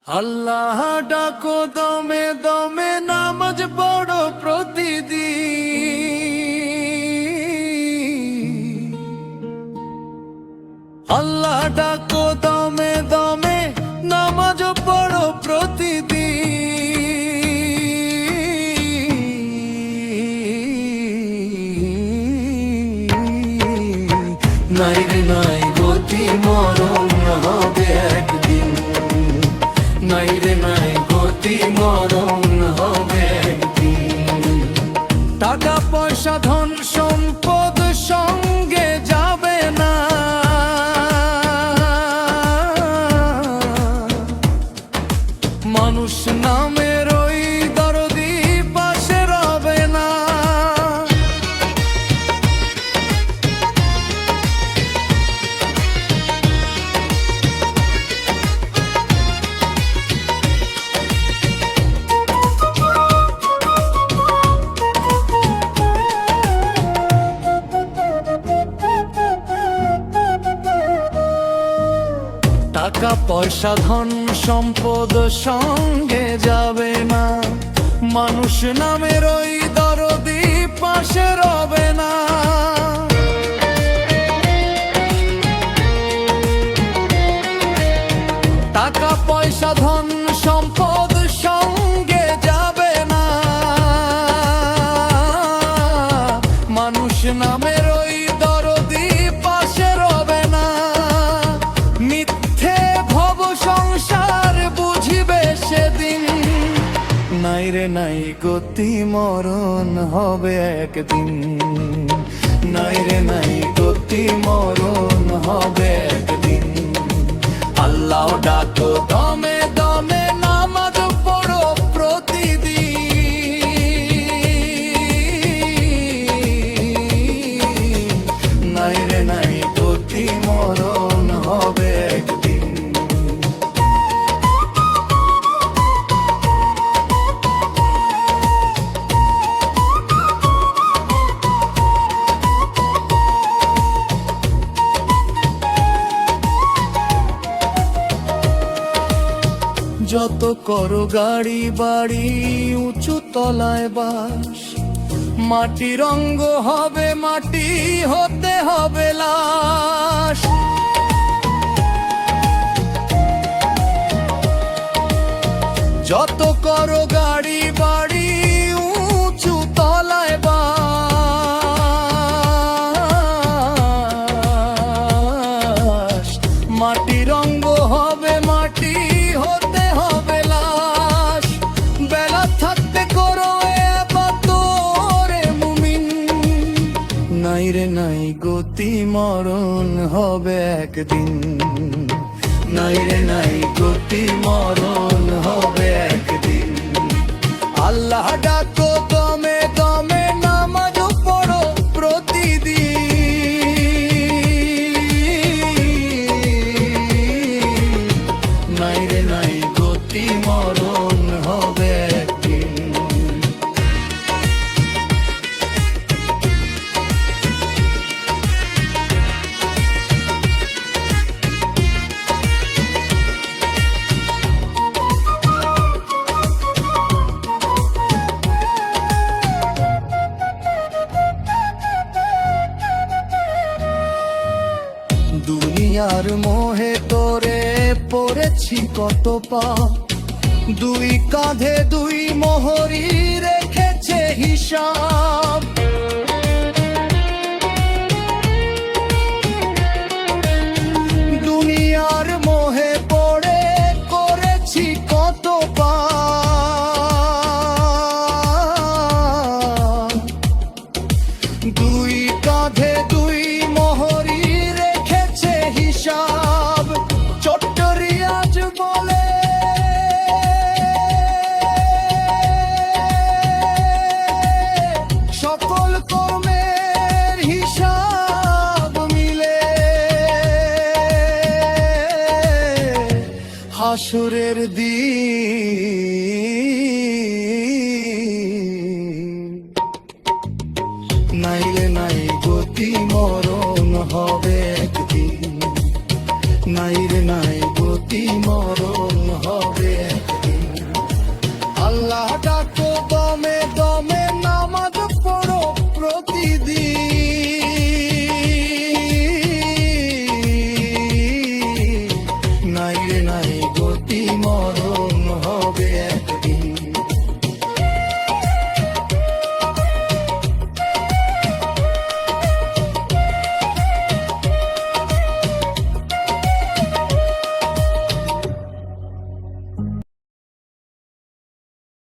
আল্লাহ ডাকো দমে দমে নামাজ পড়ো প্রতিদিন। আল্লাহ ডাকো দমে দমে নামাজ পড়ো প্রতিদিন। নাই রে নাই গতি মরণ হবে একদিন, নাই রে নাই গতি মরণ হবে একদিন। টাকা পয়সা ধন সম্পদ সঙ্গে যাবে না, মানুষ নামের ওই দরদি পাশে রবে না। টাকা পয়সা ধন সম্পদ সঙ্গে যাবে না, মানুষ নামের ওই দরদি পাশে রবে না। টাকা পয়সা ধন সম্পদ সঙ্গে যাবে না, মানুষ নামের ওই দরদি পাশে রবে না। সংসার বুঝিবে সেদিন, নাই রে নাই গতি মরণ হবে একদিন, নাই রে নাই গতি মরণ হবে একদিন। আল্লাহ ডাকো দমে দমে নামাজ পড়ো প্রতিদিন। নাই রে নাই গতি মরণ হবে একদিন। যত করো গাড়ি বাড়ি উঁচু তলায় বাস, মাটির অঙ্গ হবে মাটি হতে হবে লাশ। যত করো গাড়ি বাড়ি উঁচু তলায় বাস, মাটির অঙ্গ হবে মাটি হতে হবে লাশ। বেলা থাকতে করো এবাদতে মুমিন, নাই রে নাই গতি মরণ হবে একদিন, নাই রে নাই গতি মরণ হবে একদিন। আল্লাহ ডাকো দমে দমে নামাজ পড়ো প্রতিদিন। নাই রে নাই গতি মরণ হবে একদিন। দুনিয়ার মোহে তোরে পড়েছি কত পাপ, দুই কাঁধে দুই মোহরি রেখেছে হিসাব। দুনিয়ার মোহে পড়ে করেছি কত পাপ, দুই কাঁধে দুই মোহরি রেখেছে হিসাব। ছোট্ট রিয়াজ বলে সকল কর্মের হিসাব মিলে, হাসুরের দিন, নাই রে নাই গতি মরণ হবে